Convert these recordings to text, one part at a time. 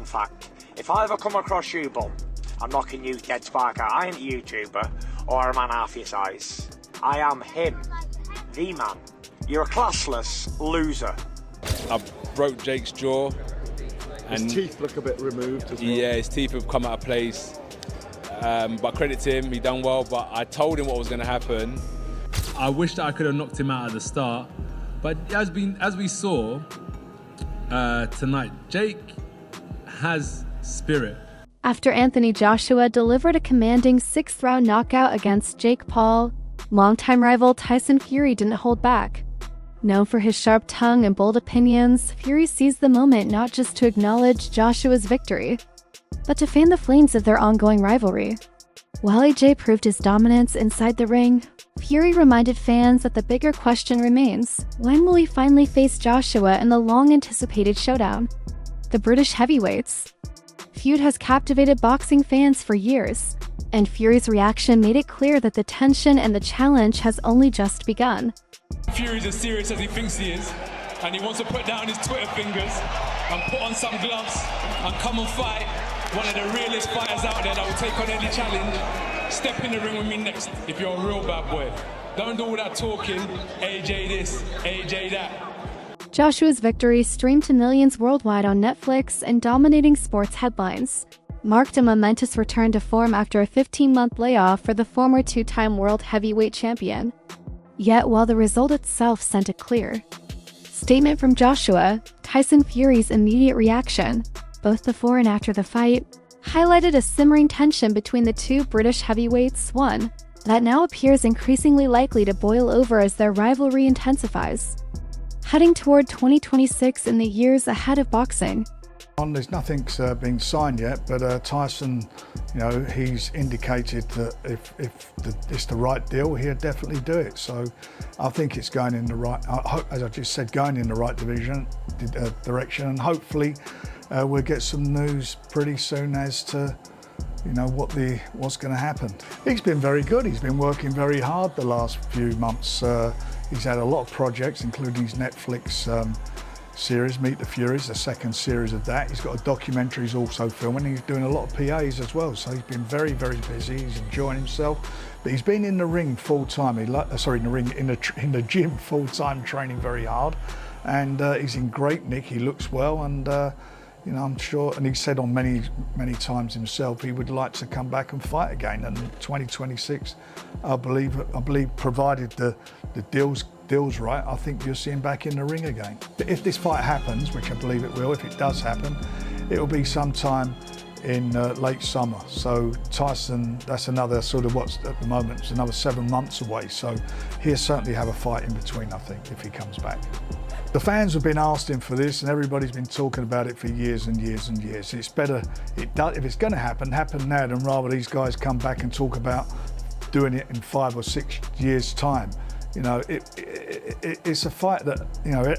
fact. If I ever come across you, bum, I'm knocking you dead spark out. I ain't a YouTuber or a man half your size. I am him. The man. You're a classless loser. I broke Jake's jaw. And his teeth look a bit removed as well. Yeah, his teeth have come out of place. But credit to him, he done well. But I told him what was going to happen. I wish that I could have knocked him out at the start. But as we saw tonight, Jake has spirit. After Anthony Joshua delivered a commanding 6th-round knockout against Jake Paul, longtime rival Tyson Fury didn't hold back. Known for his sharp tongue and bold opinions, Fury seized the moment not just to acknowledge Joshua's victory, but to fan the flames of their ongoing rivalry. While AJ proved his dominance inside the ring, Fury reminded fans that the bigger question remains: when will he finally face Joshua in the long-anticipated showdown? The British heavyweights. Feud has captivated boxing fans for years, and Fury's reaction made it clear that the tension and the challenge has only just begun. Fury's as serious as he thinks he is, and he wants to put down his Twitter fingers and put on some gloves and come and fight one of the realest fighters out there that will take on any challenge. Step in the ring with me next if you're a real bad boy. Don't do all that talking, AJ this, AJ that. Joshua's victory, streamed to millions worldwide on Netflix and dominating sports headlines, marked a momentous return to form after a 15-month layoff for the former 2-time world heavyweight champion. Yet while the result itself sent a clear statement from Joshua, Tyson Fury's immediate reaction, both before and after the fight, highlighted a simmering tension between the two British heavyweights, one that now appears increasingly likely to boil over as their rivalry intensifies. Heading toward 2026 in the years ahead of boxing. There's nothing been signed yet, but Tyson, he's indicated that if it's the right deal, he'll definitely do it. So I think it's going in the right, as I just said, going in the right direction, and hopefully we'll get some news pretty soon as to what's going to happen. He's been very good. He's been working very hard the last few months. He's had a lot of projects, including his Netflix series, Meet the Furies, the second series of that. He's got a documentary he's also filming. He's doing a lot of PAs as well, so he's been very, very busy. He's enjoying himself, but he's been in the ring full time. In the gym full time, training very hard, and he's in great nick. He looks well, and I'm sure. And he said on many times himself he would like to come back and fight again. And 2026, I believe, provided the deal's right, I think you'll see him back in the ring again. But if this fight happens, which I believe it will, if it does happen, it will be sometime in late summer. So Tyson, that's another sort of what's at the moment, it's another 7 months away. So he'll certainly have a fight in between, I think, if he comes back. The fans have been asking for this, and everybody's been talking about it for years and years and years. It's better, if it's going to happen now, than rather these guys come back and talk about doing it in 5 or 6 years' time. It's a fight that,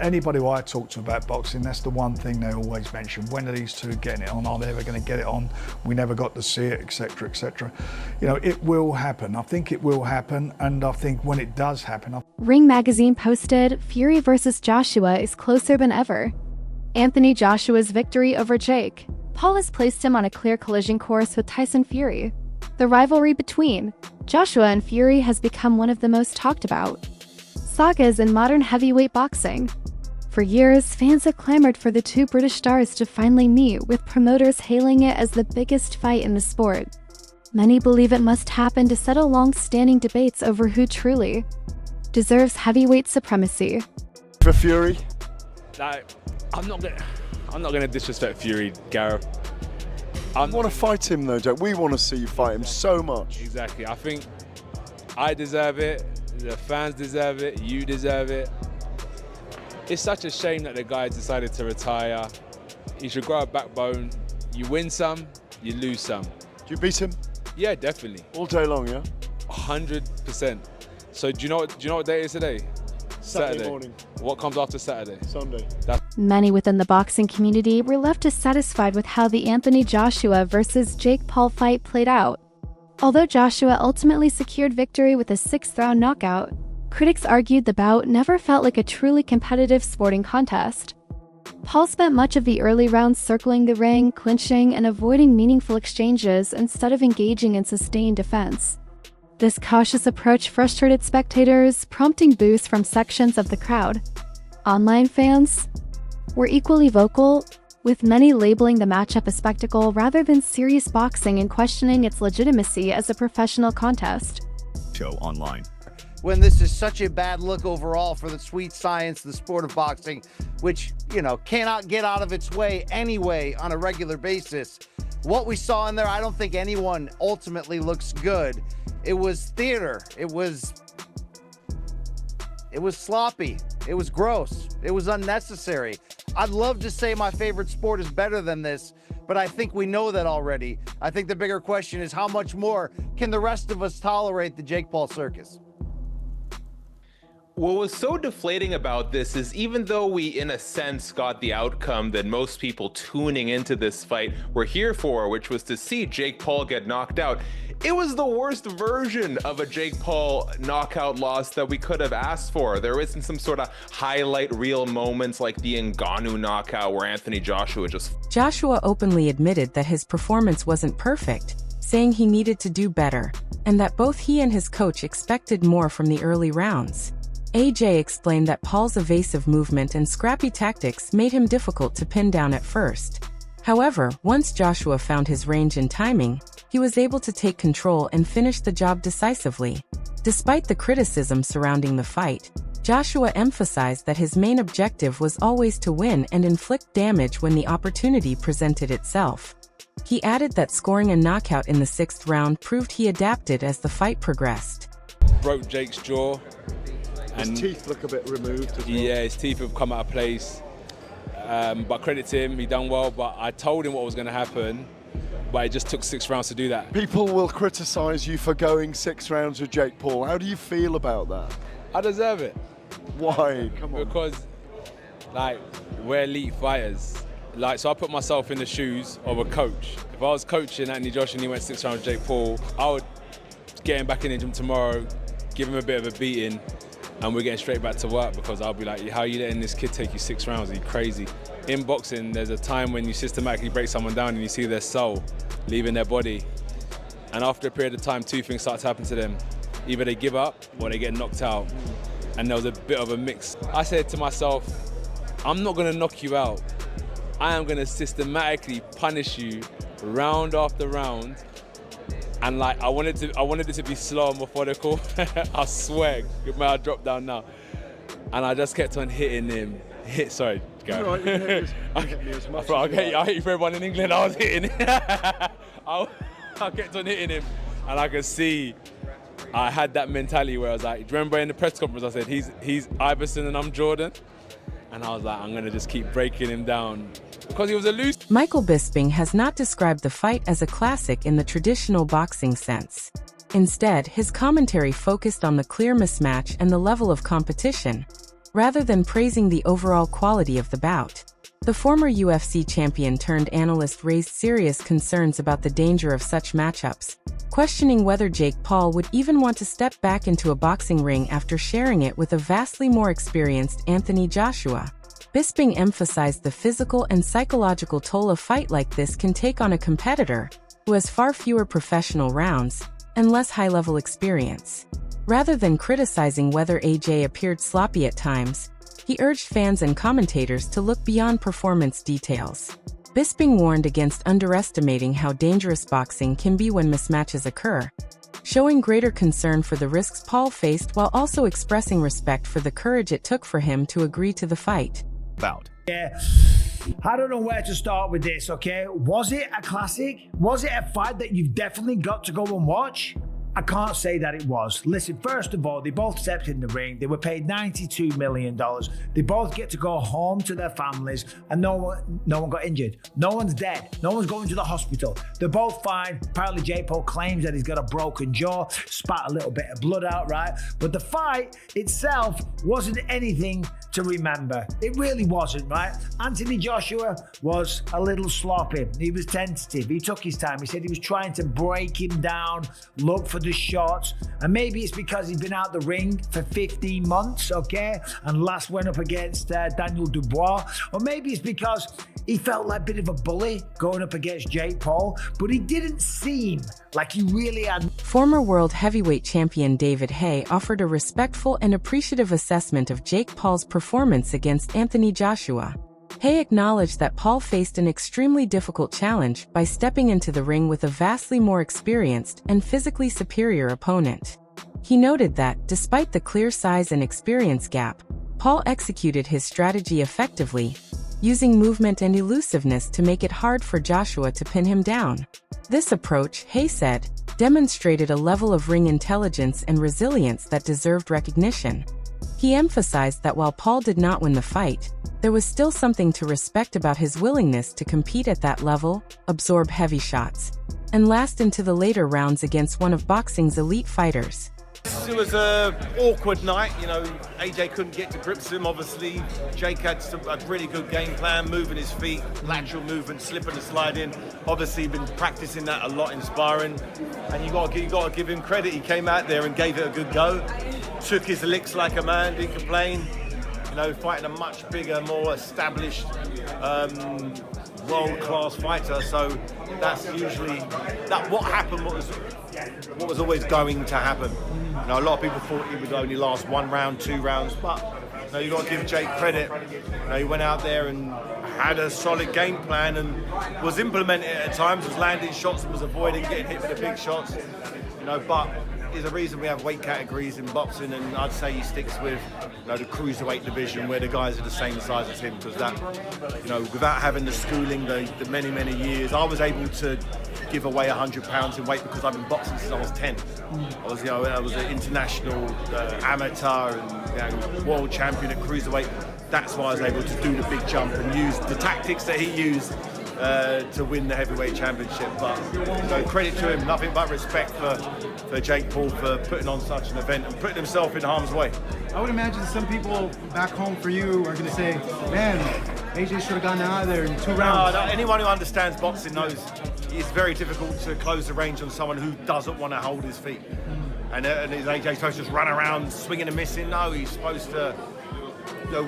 anybody who I talk to about boxing, that's the one thing they always mention. When are these two getting it on? Are they ever going to get it on? We never got to see it, etc., etc. It will happen. I think it will happen, and I think when it does happen... Ring Magazine posted, Fury versus Joshua is closer than ever. Anthony Joshua's victory over Jake Paul has placed him on a clear collision course with Tyson Fury. The rivalry between Joshua and Fury has become one of the most talked about sagas in modern heavyweight boxing. For years, fans have clamored for the two British stars to finally meet, with promoters hailing it as the biggest fight in the sport. Many believe it must happen to settle long-standing debates over who truly deserves heavyweight supremacy. For Fury? I'm not gonna disrespect Fury, Gareth. I want to fight him though, Jack. We want to see you fight him so much. Exactly. I think I deserve it, the fans deserve it, you deserve it. It's such a shame that the guy decided to retire. He should grow a backbone. You win some, you lose some. Do you beat him? Yeah, definitely. All day long, yeah? 100%. So do you know what day it is today? Saturday morning. What comes after Saturday? Sunday. Many within the boxing community were left dissatisfied with how the Anthony Joshua versus Jake Paul fight played out. Although Joshua ultimately secured victory with a 6th-round knockout, critics argued the bout never felt like a truly competitive sporting contest. Paul spent much of the early rounds circling the ring, clinching, and avoiding meaningful exchanges instead of engaging in sustained defense. This cautious approach frustrated spectators, prompting boos from sections of the crowd. Online fans were equally vocal, with many labeling the matchup a spectacle rather than serious boxing and questioning its legitimacy as a professional contest. Show online. When this is such a bad look overall for the sweet science, the sport of boxing, which, cannot get out of its way anyway on a regular basis. What we saw in there, I don't think anyone ultimately looks good. It was theater. It was sloppy. It was gross. It was unnecessary. I'd love to say my favorite sport is better than this, but I think we know that already. I think the bigger question is how much more can the rest of us tolerate the Jake Paul circus? What was so deflating about this is even though we, in a sense, got the outcome that most people tuning into this fight were here for, which was to see Jake Paul get knocked out, it was the worst version of a Jake Paul knockout loss that we could have asked for. There isn't some sort of highlight reel moments like the Ngannou knockout where Anthony Joshua Joshua openly admitted that his performance wasn't perfect, saying he needed to do better, and that both he and his coach expected more from the early rounds. AJ explained that Paul's evasive movement and scrappy tactics made him difficult to pin down at first. However, once Joshua found his range and timing, he was able to take control and finish the job decisively. Despite the criticism surrounding the fight, Joshua emphasized that his main objective was always to win and inflict damage when the opportunity presented itself. He added that scoring a knockout in the 6th round proved he adapted as the fight progressed. Broke Jake's jaw. His teeth look a bit removed as well. Yeah, his teeth have come out of place. But credit to him, he done well. But I told him what was going to happen, but it just took 6 rounds to do that. People will criticise you for going 6 rounds with Jake Paul. How do you feel about that? I deserve it. Why? Come on. Because, we're elite fighters. So I put myself in the shoes of a coach. If I was coaching Anthony Joshua and he went 6 rounds with Jake Paul, I would get him back in the gym tomorrow, give him a bit of a beating, and we're getting straight back to work because I'll be like, how are you letting this kid take you 6 rounds? Are you crazy? In boxing, there's a time when you systematically break someone down and you see their soul leaving their body. And after a period of time, 2 things start to happen to them. Either they give up or they get knocked out. And there was a bit of a mix. I said to myself, I'm not gonna knock you out. I am gonna systematically punish you round after round. And I wanted it to be slow and methodical. I swear, my mouth dropped down now. And I just kept on hitting him. Sorry, go. Right, you hit me as much I hit you for everyone in England. I was hitting him. I kept on hitting him. And I could see I had that mentality where I was like, do you remember in the press conference I said, he's Iverson and I'm Jordan? And I was like, I'm gonna just keep breaking him down. Because he was a loose. Michael Bisping has not described the fight as a classic in the traditional boxing sense. Instead, his commentary focused on the clear mismatch and the level of competition, rather than praising the overall quality of the bout. The former UFC champion turned analyst raised serious concerns about the danger of such matchups, questioning whether Jake Paul would even want to step back into a boxing ring after sharing it with a vastly more experienced Anthony Joshua. Bisping emphasized the physical and psychological toll a fight like this can take on a competitor who has far fewer professional rounds and less high-level experience. Rather than criticizing whether AJ appeared sloppy at times, he urged fans and commentators to look beyond performance details. Bisping warned against underestimating how dangerous boxing can be when mismatches occur, showing greater concern for the risks Paul faced while also expressing respect for the courage it took for him to agree to the fight. Bout. Yeah, I don't know where to start with this, okay? Was it a classic? Was it a fight that you've definitely got to go and watch? I can't say that it was. Listen, first of all, they both stepped in the ring. They were paid $92 million. They both get to go home to their families, and no one got injured. No one's dead. No one's going to the hospital. They're both fine. Apparently, Jake Paul claims that he's got a broken jaw, spat a little bit of blood out, right? But the fight itself wasn't anything to remember. It really wasn't, right? Anthony Joshua was a little sloppy. He was tentative. He took his time. He said he was trying to break him down, look for the shots. And maybe it's because he's been out the ring for 15 months, okay? And last went up against Daniel Dubois. Or maybe it's because he felt like a bit of a bully going up against Jake Paul, but he didn't seem like he really had. Former world heavyweight champion David Haye offered a respectful and appreciative assessment of Jake Paul's performance against Anthony Joshua. Haye acknowledged that Paul faced an extremely difficult challenge by stepping into the ring with a vastly more experienced and physically superior opponent. He noted that, despite the clear size and experience gap, Paul executed his strategy effectively, using movement and elusiveness to make it hard for Joshua to pin him down. This approach, Haye said, demonstrated a level of ring intelligence and resilience that deserved recognition. He emphasized that while Paul did not win the fight, there was still something to respect about his willingness to compete at that level, absorb heavy shots, and last into the later rounds against one of boxing's elite fighters. It was an awkward night, you know, AJ couldn't get to grips with him, obviously. Jake had a really good game plan, moving his feet, lateral movement, slipping and sliding. Obviously been practicing that a lot in sparring. And you got to give him credit, he came out there and gave it a good go. Took his licks like a man, didn't complain. You know, fighting a much bigger, more established, world-class fighter. So that's usually, what happened what was always going to happen. You know, a lot of people thought he would only last 1 round, 2 rounds, but you know, you got to give Jake credit. You know, he went out there and had a solid game plan and was implementing it at times, was landing shots and was avoiding getting hit with the big shots. You know, but there's a reason we have weight categories in boxing, and I'd say he sticks with, you know, the cruiserweight division where the guys are the same size as him, because that, you know, without having the schooling, the many years, I was able to give away 100 pounds in weight because I've been boxing since I was 10. I was an international amateur and world champion at cruiserweight. That's why I was able to do the big jump and use the tactics that he used to win the heavyweight championship. But you know, credit to him, nothing but respect for Jake Paul for putting on such an event and putting himself in harm's way. I would imagine some people back home for you are going to say, man, AJ should have gotten out of there in 2 rounds. No, anyone who understands boxing knows it's very difficult to close the range on someone who doesn't want to hold his feet. And is AJ supposed to just run around swinging and missing? No, he's supposed to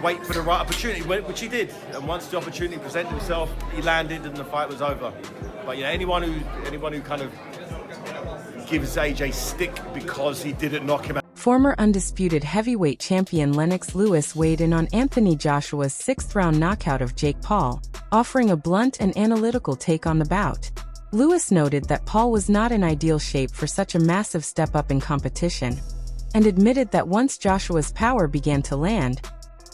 wait for the right opportunity, which he did. And once the opportunity presented himself, he landed and the fight was over. But yeah, anyone who kind of gives AJ stick because he didn't knock him out. Former undisputed heavyweight champion Lennox Lewis weighed in on Anthony Joshua's 6th-round knockout of Jake Paul, offering a blunt and analytical take on the bout. Lewis noted that Paul was not in ideal shape for such a massive step up in competition, and admitted that once Joshua's power began to land,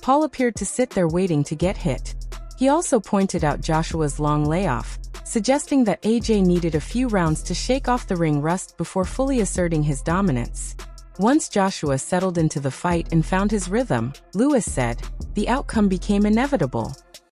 Paul appeared to sit there waiting to get hit. He also pointed out Joshua's long layoff, suggesting that AJ needed a few rounds to shake off the ring rust before fully asserting his dominance. Once Joshua settled into the fight and found his rhythm, Lewis said, the outcome became inevitable.